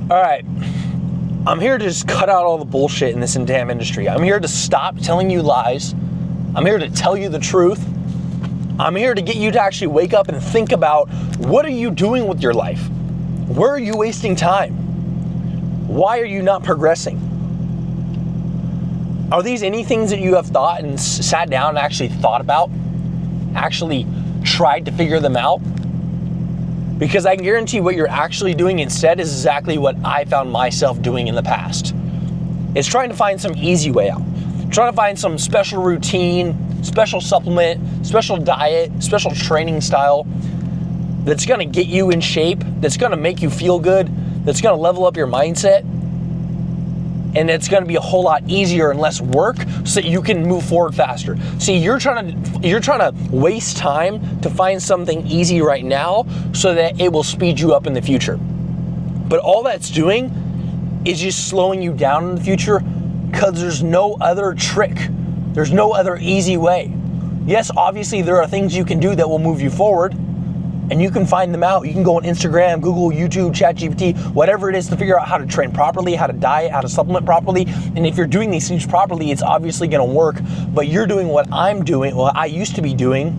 All right, I'm here to just cut out all the bullshit in this damn industry. I'm here to stop telling you lies. I'm here to tell you the truth. I'm here to get you to actually wake up and think about, what are you doing with your life? Where are you wasting time? Why are you not progressing? Are these any things that you have thought and sat down and actually thought about? Actually tried to figure them out? Because I can guarantee what you're actually doing instead is exactly what I found myself doing in the past. It's trying to find some easy way out. Trying to find some special routine, special supplement, special diet, special training style that's gonna get you in shape, that's gonna make you feel good, that's gonna level up your mindset, and it's gonna be a whole lot easier and less work so that you can move forward faster. See, you're trying to waste time to find something easy right now so that it will speed you up in the future. But all that's doing is just slowing you down in the future, because there's no other trick. There's no other easy way. Yes, obviously there are things you can do that will move you forward, and you can find them out. You can go on Instagram, Google, YouTube, ChatGPT, whatever it is, to figure out how to train properly, how to diet, how to supplement properly. And if you're doing these things properly, it's obviously gonna work. But you're doing what I'm doing, what I used to be doing,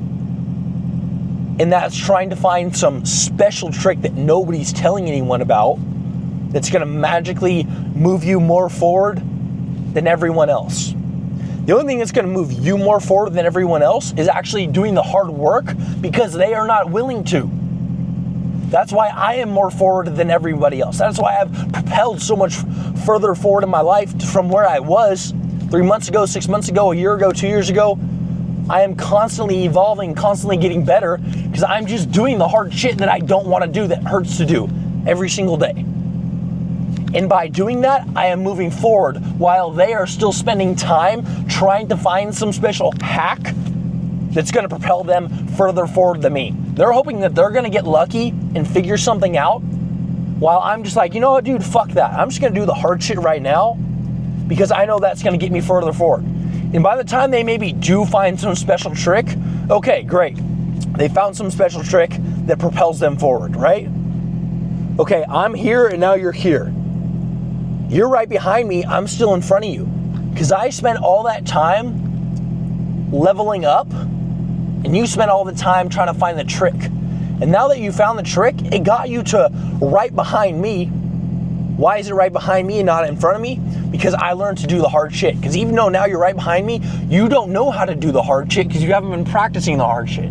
and that's trying to find some special trick that nobody's telling anyone about that's gonna magically move you more forward than everyone else. The only thing that's gonna move you more forward than everyone else is actually doing the hard work, because they are not willing to. That's why I am more forward than everybody else. That's why I've propelled so much further forward in my life from where I was 3 months ago, 6 months ago, a year ago, 2 years ago. I am constantly evolving, constantly getting better, because I'm just doing the hard shit that I don't wanna do, that hurts to do every single day. And by doing that, I am moving forward while they are still spending time trying to find some special hack that's gonna propel them further forward than me. They're hoping that they're gonna get lucky and figure something out, while I'm just like, you know what, dude, fuck that. I'm just gonna do the hard shit right now, because I know that's gonna get me further forward. And by the time they maybe do find some special trick, okay, great. They found some special trick that propels them forward, right? Okay, I'm here and now you're here. You're right behind me, I'm still in front of you. Because I spent all that time leveling up, and you spent all the time trying to find the trick. And now that you found the trick, it got you to right behind me. Why is it right behind me and not in front of me? Because I learned to do the hard shit. Because even though now you're right behind me, you don't know how to do the hard shit because you haven't been practicing the hard shit.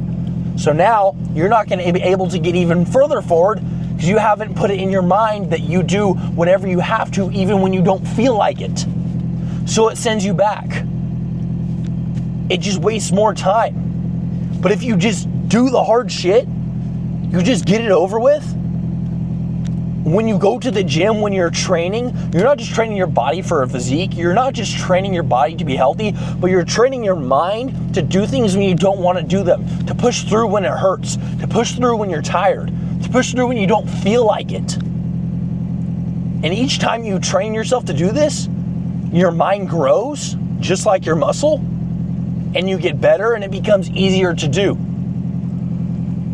So now you're not gonna be able to get even further forward, because you haven't put it in your mind that you do whatever you have to, even when you don't feel like it. So it sends you back. It just wastes more time. But if you just do the hard shit, you just get it over with. When you go to the gym, when you're training, you're not just training your body for a physique, you're not just training your body to be healthy, but you're training your mind to do things when you don't want to do them, to push through when it hurts, to push through when you're tired, to push through when you don't feel like it. And each time you train yourself to do this, your mind grows just like your muscle, and you get better, and it becomes easier to do.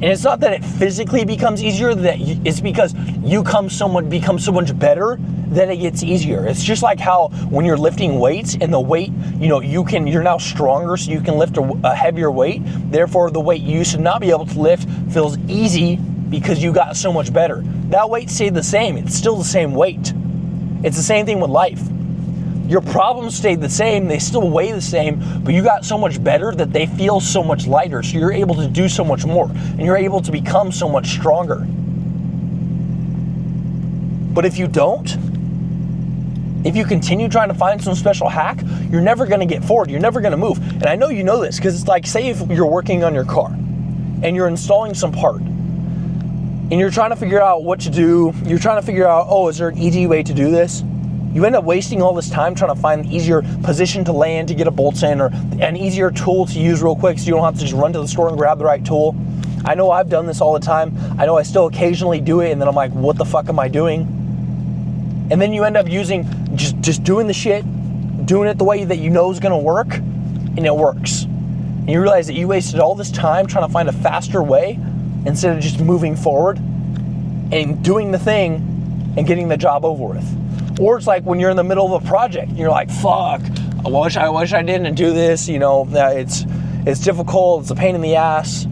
And it's not that it physically becomes easier, that it's because you become so much better that it gets easier. It's just like how when you're lifting weights, and the weight, you're now stronger, so you can lift a heavier weight. Therefore, the weight you used to not be able to lift feels easy because you got so much better. That weight stayed the same. It's still the same weight. It's the same thing with life. Your problems stayed the same, they still weigh the same, but you got so much better that they feel so much lighter, so you're able to do so much more, and you're able to become so much stronger. But if you don't, if you continue trying to find some special hack, you're never gonna get forward, you're never gonna move. And I know you know this, because it's like, say if you're working on your car, and you're installing some part, and you're trying to figure out what to do, you're trying to figure out, oh, is there an easy way to do this? You end up wasting all this time trying to find an easier position to lay in to get a bolt in, or an easier tool to use real quick so you don't have to just run to the store and grab the right tool. I know I've done this all the time. I know I still occasionally do it, and then I'm like, what the fuck am I doing? And then you end up using, just doing the shit, doing it the way that you know is gonna work, and it works. And you realize that you wasted all this time trying to find a faster way instead of just moving forward and doing the thing and getting the job over with. Or it's like when you're in the middle of a project and you're like, fuck, I wish I didn't do this, you know, it's difficult, it's a pain in the ass.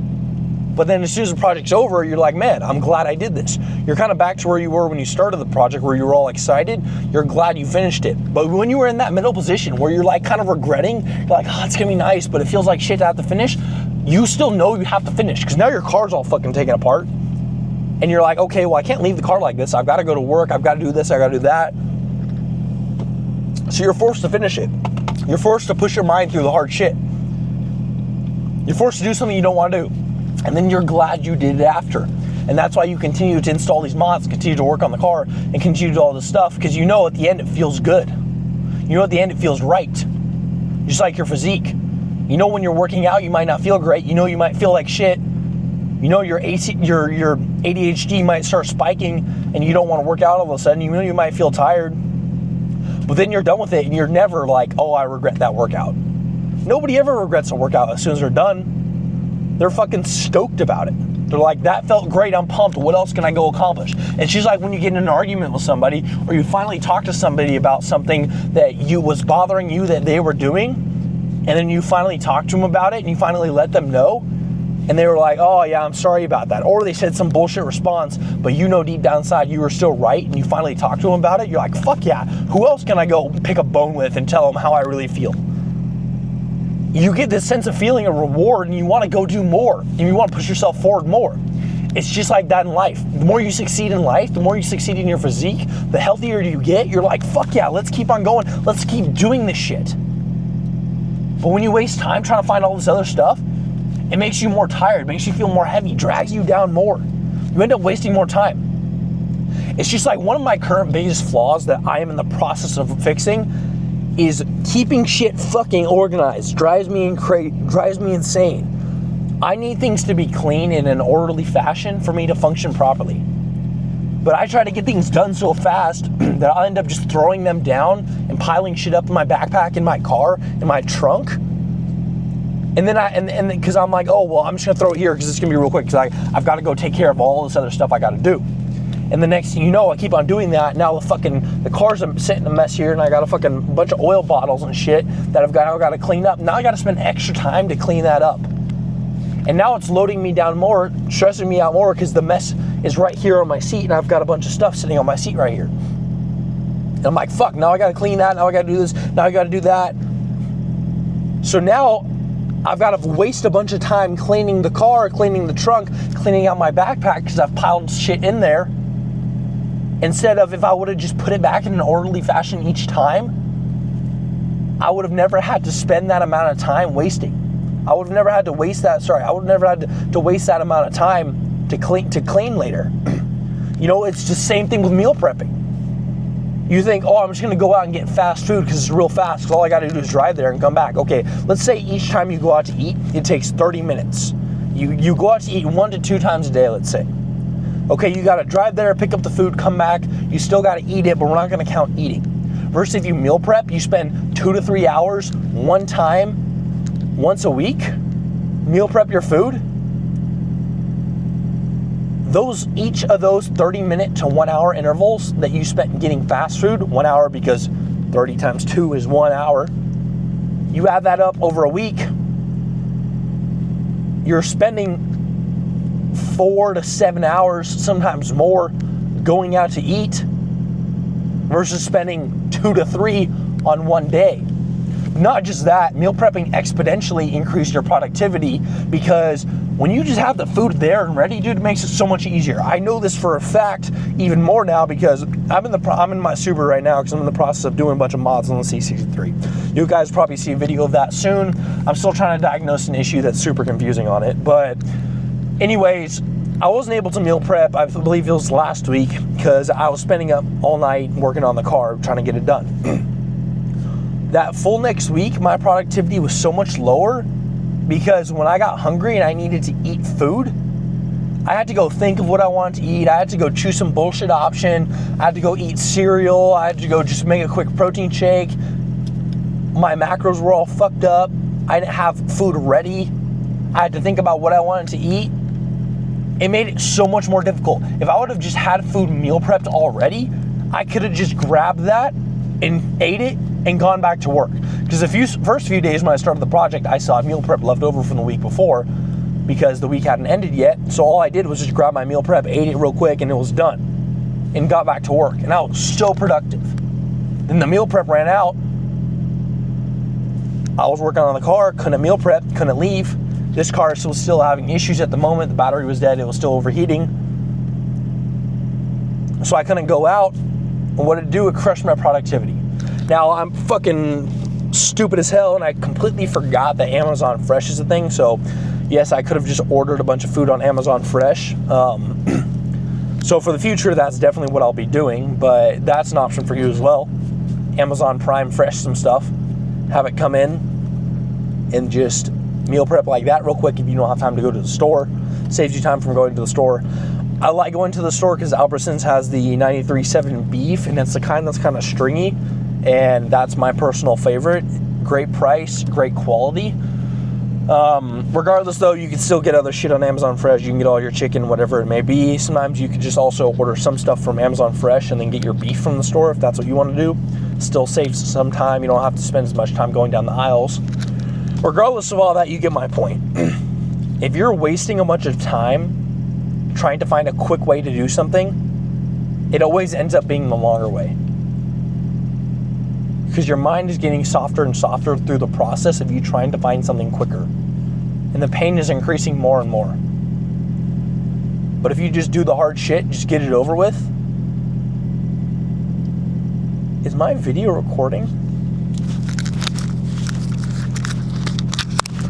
But then as soon as the project's over, you're like, man, I'm glad I did this. You're kind of back to where you were when you started the project, where you were all excited. You're glad you finished it. But when you were in that middle position where you're like kind of regretting, you're like, oh, it's gonna be nice, but it feels like shit to have to finish, you still know you have to finish, because now your car's all fucking taken apart. And you're like, okay, well, I can't leave the car like this. I've got to go to work. I've got to do this. I've got to do that. So you're forced to finish it. You're forced to push your mind through the hard shit. You're forced to do something you don't want to do. And then you're glad you did it after. And that's why you continue to install these mods, continue to work on the car, and continue to do all this stuff, because you know at the end it feels good. You know at the end it feels right. Just like your physique. You know when you're working out, you might not feel great. You know you might feel like shit. You know your ADHD might start spiking and you don't want to work out all of a sudden. You know you might feel tired. But then you're done with it and you're never like, oh, I regret that workout. Nobody ever regrets a workout as soon as they're done. They're fucking stoked about it. They're like, that felt great, I'm pumped, what else can I go accomplish? And she's like, when you get in an argument with somebody, or you finally talk to somebody about something that was bothering you that they were doing, and then you finally talk to them about it, and you finally let them know, and they were like, oh yeah, I'm sorry about that. Or they said some bullshit response, but you know deep down inside you were still right, and you finally talk to them about it, you're like, fuck yeah, who else can I go pick a bone with and tell them how I really feel? You get this sense of feeling a reward, and you want to go do more, and you want to push yourself forward more. It's just like that in life. The more you succeed in life, the more you succeed in your physique, the healthier you get. You're like, fuck yeah, let's keep on going. Let's keep doing this shit. But when you waste time trying to find all this other stuff, it makes you more tired, makes you feel more heavy, drags you down more. You end up wasting more time. It's just like one of my current biggest flaws that I am in the process of fixing is keeping shit fucking organized. Drives me insane. I need things to be clean in an orderly fashion for me to function properly. But I try to get things done so fast that I'll end up just throwing them down and piling shit up in my backpack, in my car, in my trunk. And then because I'm like, oh, well, I'm just gonna throw it here because it's gonna be real quick because I've got to go take care of all this other stuff I got to do. And the next thing you know, I keep on doing that. Now the car's sitting a mess here, and I got a fucking bunch of oil bottles and shit that I've got to clean up. Now I got to spend extra time to clean that up. And now it's loading me down more, stressing me out more because the mess is right here on my seat, and I've got a bunch of stuff sitting on my seat right here. And I'm like, fuck, now I got to clean that, now I got to do this, now I got to do that. So now I've got to waste a bunch of time cleaning the car, cleaning the trunk, cleaning out my backpack because I've piled shit in there. Instead of if I would have just put it back in an orderly fashion each time, I would have never had to spend that amount of time wasting. I would have never had to waste that, I would have never had to waste that amount of time to clean later. You know, it's the same thing with meal prepping. You think, oh, I'm just gonna go out and get fast food because it's real fast, because all I gotta do is drive there and come back. Okay, let's say each time you go out to eat, it takes 30 minutes. You go out to eat 1 to 2 times a day, let's say. Okay, you gotta drive there, pick up the food, come back, you still gotta eat it, but we're not gonna count eating. Versus if you meal prep, you spend 2 to 3 hours, one time, once a week, meal prep your food. Each of those 30-minute to 1 hour intervals that you spent getting fast food, 1 hour because 30 times 2 is 1 hour, you add that up over a week, you're spending 4 to 7 hours, sometimes more, going out to eat versus spending 2 to 3 on one day. Not just that, meal prepping exponentially increased your productivity because when you just have the food there and ready, dude, it makes it so much easier. I know this for a fact even more now because I'm in my Subaru right now because I'm in the process of doing a bunch of mods on the C63. You guys probably see a video of that soon. I'm still trying to diagnose an issue that's super confusing on it, but anyways, I wasn't able to meal prep, I believe it was last week, because I was spending up all night working on the car trying to get it done. That full next week, my productivity was so much lower because when I got hungry and I needed to eat food, I had to go think of what I wanted to eat. I had to go choose some bullshit option. I had to go eat cereal. I had to go just make a quick protein shake. My macros were all fucked up. I didn't have food ready. I had to think about what I wanted to eat. it made it so much more difficult. If I would have just had food meal prepped already, I could have just grabbed that and ate it and gone back to work. Because the first few days when I started the project, I saw meal prep left over from the week before because the week hadn't ended yet. So all I did was just grab my meal prep, ate it real quick, and it was done. And got back to work. And I was so productive. Then the meal prep ran out. I was working on the car, couldn't meal prep, couldn't leave. This car was still having issues at the moment. The battery was dead, it was still overheating. So I couldn't go out. And what did it do? It crushed my productivity. Now I'm fucking stupid as hell and I completely forgot that Amazon Fresh is a thing. So yes, I could have just ordered a bunch of food on Amazon Fresh. So for the future, that's definitely what I'll be doing, but that's an option for you as well. Amazon Prime Fresh some stuff. Have it come in and just meal prep like that real quick if you don't have time to go to the store. Saves you time from going to the store. I like going to the store because Albertsons has the 93.7 beef, and it's the kind that's kind of stringy, and that's my personal favorite. Great price, great quality. Regardless though, you can still get other shit on Amazon Fresh. You can get all your chicken, whatever it may be. Sometimes you can just also order some stuff from Amazon Fresh and then get your beef from the store if that's what you want to do. Still saves some time. You don't have to spend as much time going down the aisles. Regardless of all that, you get my point. If you're wasting a bunch of time trying to find a quick way to do something, it always ends up being the longer way. Because your mind is getting softer and softer through the process of you trying to find something quicker. And the pain is increasing more and more. But if you just do the hard shit, just get it over with. Is my video recording?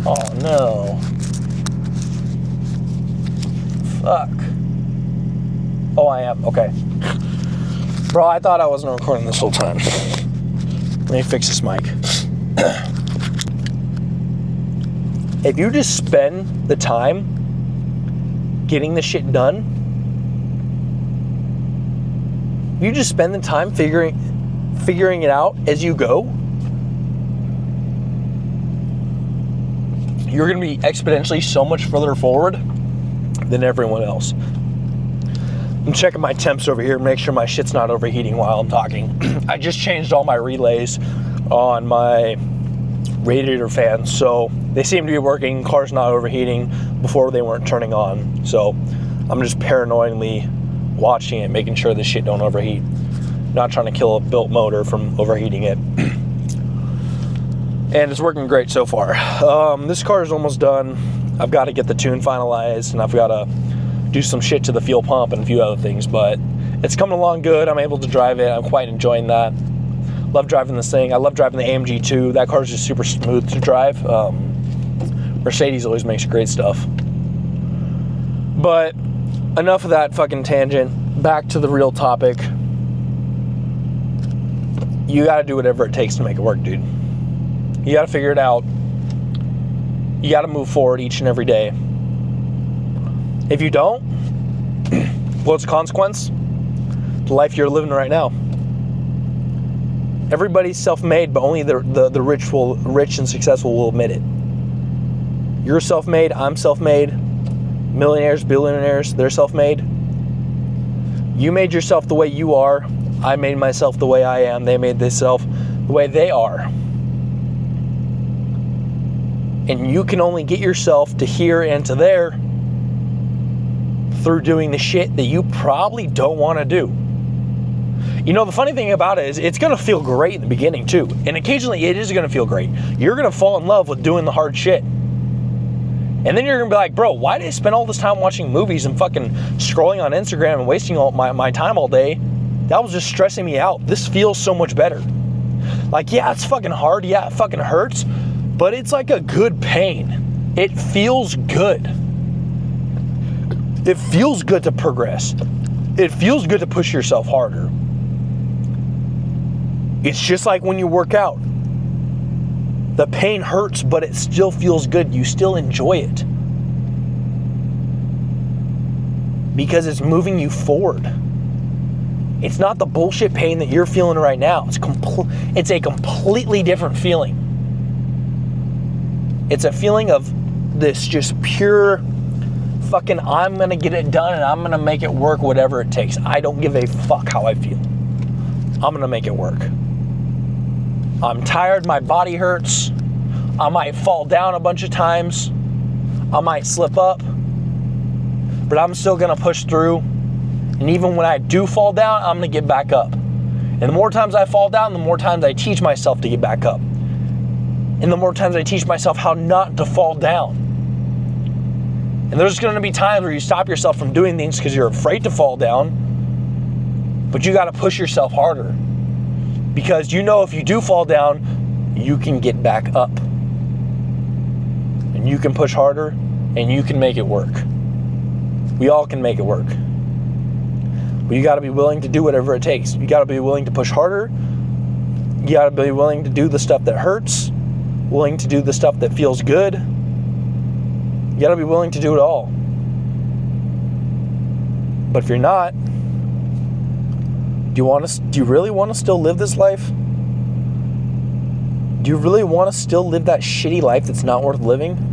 Oh no. Fuck. Oh, I am. Okay. Bro, I thought I wasn't recording this whole time. Let me fix this mic. If you just spend the time getting the shit done, you just spend the time figuring it out as you go, you're going to be exponentially so much further forward than everyone else. I'm checking my temps over here, make sure my shit's not overheating while I'm talking. I just changed all my relays on my radiator fans, so they seem to be working. Car's not overheating. Before they weren't turning on, so I'm just paranoidly watching it, making sure this shit don't overheat. Not trying to kill a built motor from overheating it. And it's working great so far. This car is almost done. I've got to get the tune finalized, and I've got to do some shit to the fuel pump and a few other things, but it's coming along good. I'm able to drive it. I'm quite enjoying that. Love driving this thing. I love driving the AMG too. That car is just super smooth to drive. Mercedes always makes great stuff. But enough of that fucking tangent. Back to the real topic. You gotta do whatever it takes to make it work, dude. You gotta figure it out. You gotta move forward each and every day. If you don't, what's the consequence? The life you're living right now. Everybody's self-made, but only the rich and successful will admit it. You're self-made, I'm self-made. Millionaires, billionaires, they're self-made. You made yourself the way you are. I made myself the way I am. They made themselves the way they are. And you can only get yourself to here and to there through doing the shit that you probably don't want to do. You know, the funny thing about it is it's going to feel great in the beginning too. And occasionally it is going to feel great. You're going to fall in love with doing the hard shit. And then you're going to be like, bro, why did I spend all this time watching movies and fucking scrolling on Instagram and wasting all my time all day? That was just stressing me out. This feels so much better. Like, yeah, it's fucking hard. Yeah, it fucking hurts. But it's like a good pain. It feels good. It feels good to progress. It feels good to push yourself harder. It's just like when you work out. The pain hurts, but it still feels good. You still enjoy it. Because it's moving you forward. It's not the bullshit pain that you're feeling right now. It's a completely different feeling. It's a feeling of this just pure I'm gonna get it done and I'm gonna make it work, whatever it takes. I don't give a fuck how I feel. I'm gonna make it work. I'm tired, my body hurts. I might fall down a bunch of times. I might slip up, but I'm still gonna push through. And even when I do fall down, I'm gonna get back up. And the more times I fall down, the more times I teach myself to get back up. And the more times I teach myself how not to fall down. And there's gonna be times where you stop yourself from doing things because you're afraid to fall down, but you gotta push yourself harder. Because you know if you do fall down, you can get back up. And you can push harder, and you can make it work. We all can make it work. But you gotta be willing to do whatever it takes. You gotta be willing to push harder. You gotta be willing to do the stuff that hurts, willing to do the stuff that feels good. You gotta be willing to do it all. But if you're not, do you really want to still live this life? Do you really want to still live that shitty life that's not worth living?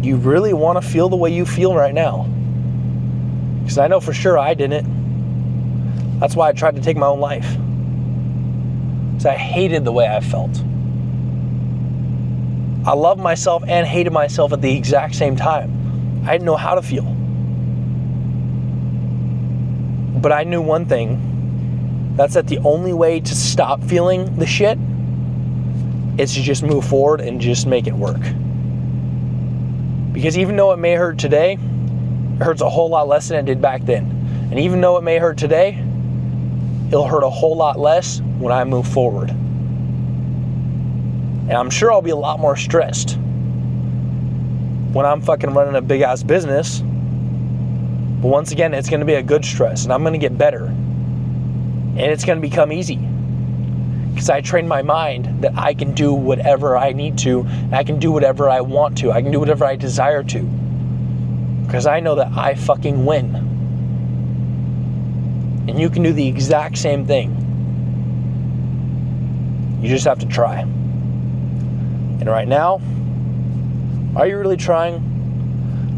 Do you really want to feel the way you feel right now? Because I know for sure I didn't. That's why I tried to take my own life. Because I hated the way I felt. I loved myself and hated myself at the exact same time. I didn't know how to feel. But I knew one thing, that's that the only way to stop feeling the shit is to just move forward and just make it work. Because even though it may hurt today, it hurts a whole lot less than it did back then. And even though it may hurt today, it'll hurt a whole lot less when I move forward. And I'm sure I'll be a lot more stressed when I'm fucking running a big ass business. But once again, it's going to be a good stress, and I'm going to get better. And it's going to become easy. Because I train my mind that I can do whatever I need to, and I can do whatever I want to, I can do whatever I desire to. Because I know that I fucking win. And you can do the exact same thing. You just have to try. And right now, are you really trying?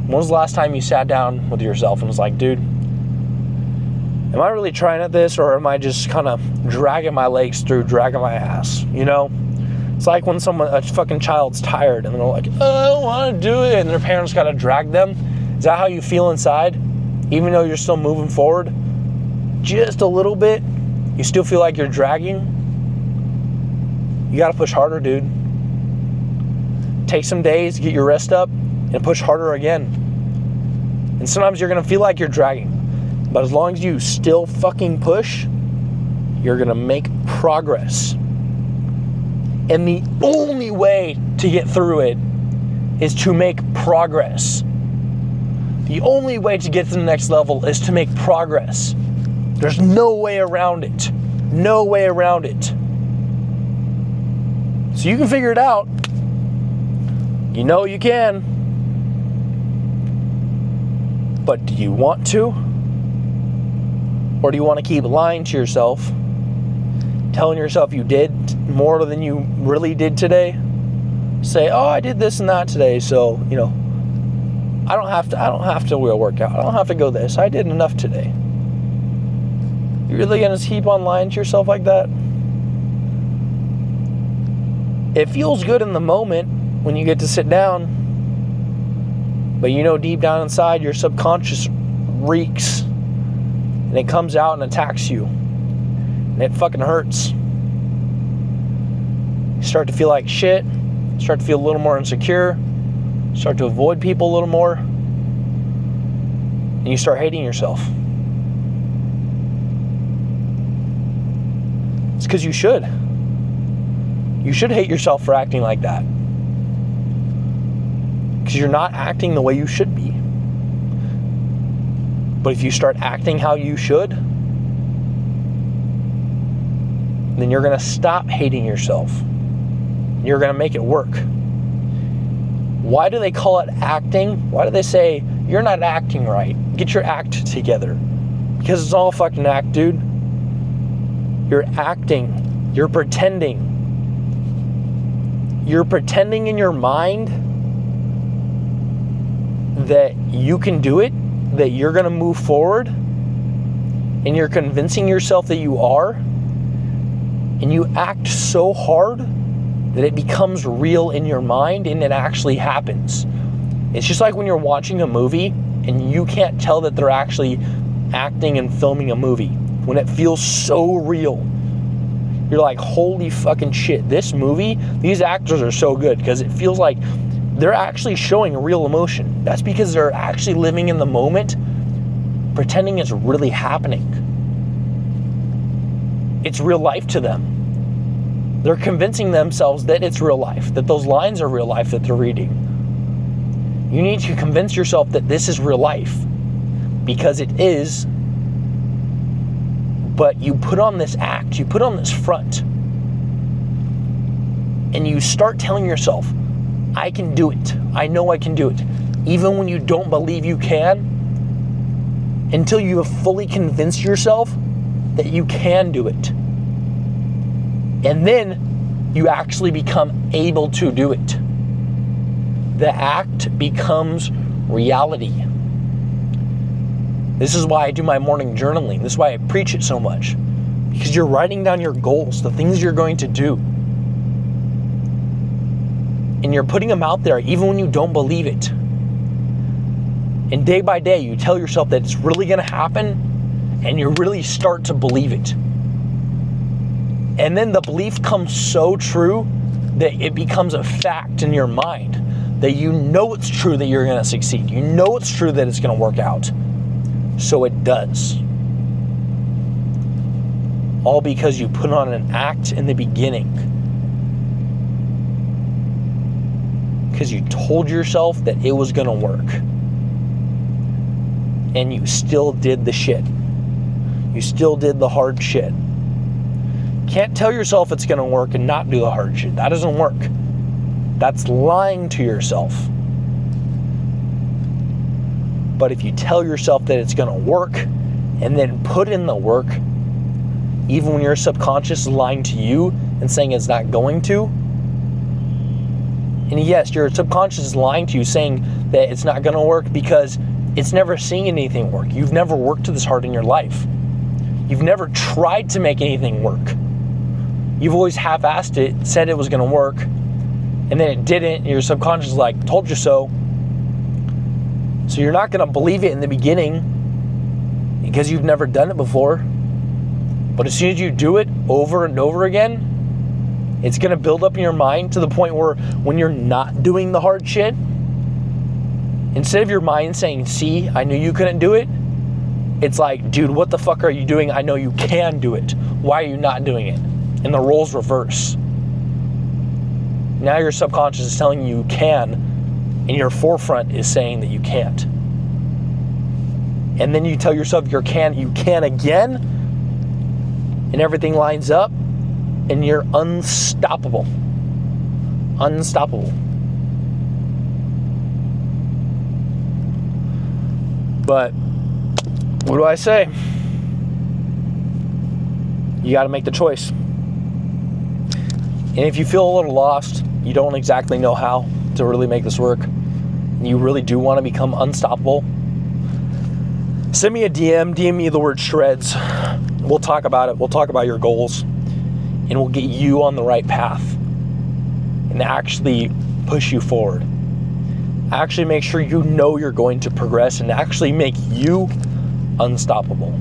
When was the last time you sat down with yourself and was like, dude, am I really trying at this, or am I just kind of dragging my legs through, dragging my ass? You know? It's like when a fucking child's tired and they're like, oh, I don't want to do it, and their parents got to drag them. Is that how you feel inside? Even though you're still moving forward just a little bit, you still feel like you're dragging? You got to push harder, dude. Take some days, get your rest up, and push harder again. And sometimes you're gonna feel like you're dragging, but as long as you still fucking push, you're gonna make progress. And the only way to get through it is to make progress. The only way to get to the next level is to make progress. There's no way around it. No way around it. So you can figure it out. You know you can. But do you want to? Or do you want to keep lying to yourself, telling yourself you did more than you really did today? Say, oh, I did this and that today, so, you know, I don't have to work out. I don't have to go this. I did enough today. You really gonna keep on lying to yourself like that? It feels good in the moment when you get to sit down. But you know deep down inside your subconscious reeks. And it comes out and attacks you. And it fucking hurts. You start to feel like shit. Start to feel a little more insecure. Start to avoid people a little more. And you start hating yourself. It's because you should. You should hate yourself for acting like that. Because you're not acting the way you should be. But if you start acting how you should, then you're going to stop hating yourself. You're going to make it work. Why do they call it acting? Why do they say, you're not acting right? Get your act together. Because it's all fucking act, dude. You're acting. You're pretending. You're pretending in your mind that you can do it, that you're going to move forward, and you're convincing yourself that you are, and you act so hard that it becomes real in your mind and it actually happens. It's just like when you're watching a movie and you can't tell that they're actually acting and filming a movie. When it feels so real, you're like, holy fucking shit, this movie, these actors are so good, because it feels like they're actually showing real emotion. That's because they're actually living in the moment, pretending it's really happening. It's real life to them. They're convincing themselves that it's real life, that those lines are real life that they're reading. You need to convince yourself that this is real life, because it is. But you put on this act, you put on this front, and you start telling yourself, I can do it. I know I can do it. Even when you don't believe you can, until you have fully convinced yourself that you can do it. And then you actually become able to do it. The act becomes reality. This is why I do my morning journaling. This is why I preach it so much. Because you're writing down your goals, the things you're going to do. And you're putting them out there even when you don't believe it. And day by day, you tell yourself that it's really going to happen, and you really start to believe it. And then the belief comes so true that it becomes a fact in your mind, that you know it's true that you're going to succeed. You know it's true that it's going to work out. So it does. All because you put on an act in the beginning. Because you told yourself that it was going to work. And you still did the shit. You still did the hard shit. Can't tell yourself it's going to work and not do the hard shit. That doesn't work. That's lying to yourself. But if you tell yourself that it's going to work and then put in the work, even when your subconscious is lying to you and saying it's not going to, and yes, your subconscious is lying to you saying that it's not going to work because it's never seen anything work. You've never worked this hard in your life. You've never tried to make anything work. You've always half-assed it, said it was going to work, and then it didn't, and your subconscious is like, told you so. So you're not going to believe it in the beginning because you've never done it before. But as soon as you do it over and over again, it's going to build up in your mind to the point where when you're not doing the hard shit, instead of your mind saying, see, I knew you couldn't do it, it's like, dude, what the fuck are you doing? I know you can do it. Why are you not doing it? And the roles reverse. Now your subconscious is telling you you can, and your forefront is saying that you can't. And then you tell yourself you can again, and everything lines up, and you're unstoppable. Unstoppable. But what do I say? You got to make the choice. And if you feel a little lost, you don't exactly know how to really make this work, and you really do want to become unstoppable, send me a DM me the word shreds. We'll talk about it. We'll talk about your goals, and we'll get you on the right path and actually push you forward. Actually make sure you know you're going to progress and actually make you unstoppable.